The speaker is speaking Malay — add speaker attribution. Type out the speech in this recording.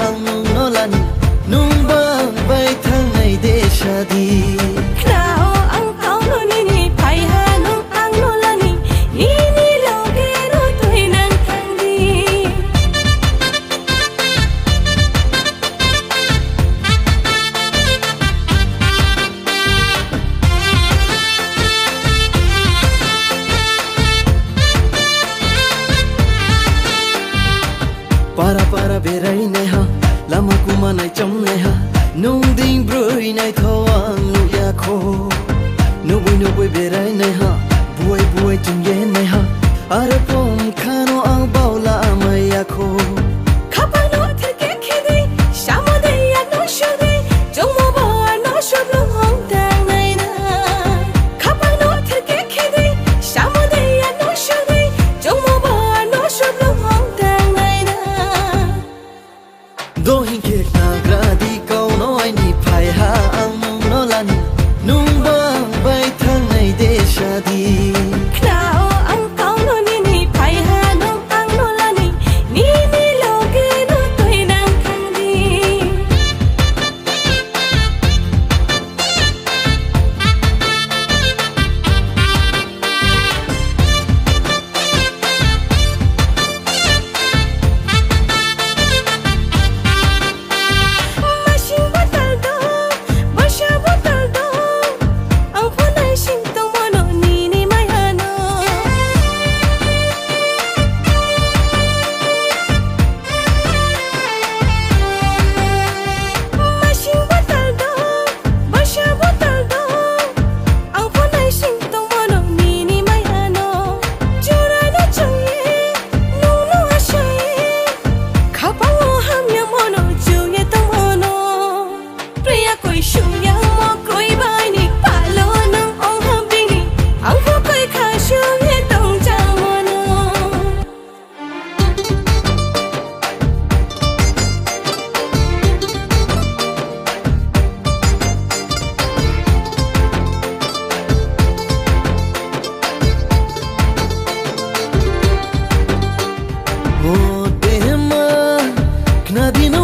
Speaker 1: ang nolani nung bang bay thang ay de shadi
Speaker 2: Nao ang kauno nini paihanong ang nolani nini logero to'y nang tangdi
Speaker 1: para berai nei ha lama kuma nai chom nei ha nung ding brui nai thawang lu ya kho nu bui berai nei ha buai chung ye nei ha ar pom khano ang baula amai ya kho
Speaker 2: Kapano thake khidi shamode ya no shudi jomo ba no shublo hong tang nai na Kapano thake khidi shamode ya no shudi jomo ba no shublo hong tang nai na
Speaker 1: do hin ke na gradi ko no ai ni phai ha ang nolani nung bang bay thang ai de shadi
Speaker 2: Nao ang kauno nini paihanong ang nolani nini logero to'y nang tangdi Masing batal do, basya batal do Ang punay sintong mono nini mayano Masing batal do, basya batal do Ang punay sintong mono nini mayano Jura na chungye, nuno asyaye Kapang mo hamya mono, juye tong mono Priya ko'y shuya mo ko'y bani Palo ng ong hambingi Ang po ko'y kasyuye tong jang mono
Speaker 1: o tema knadino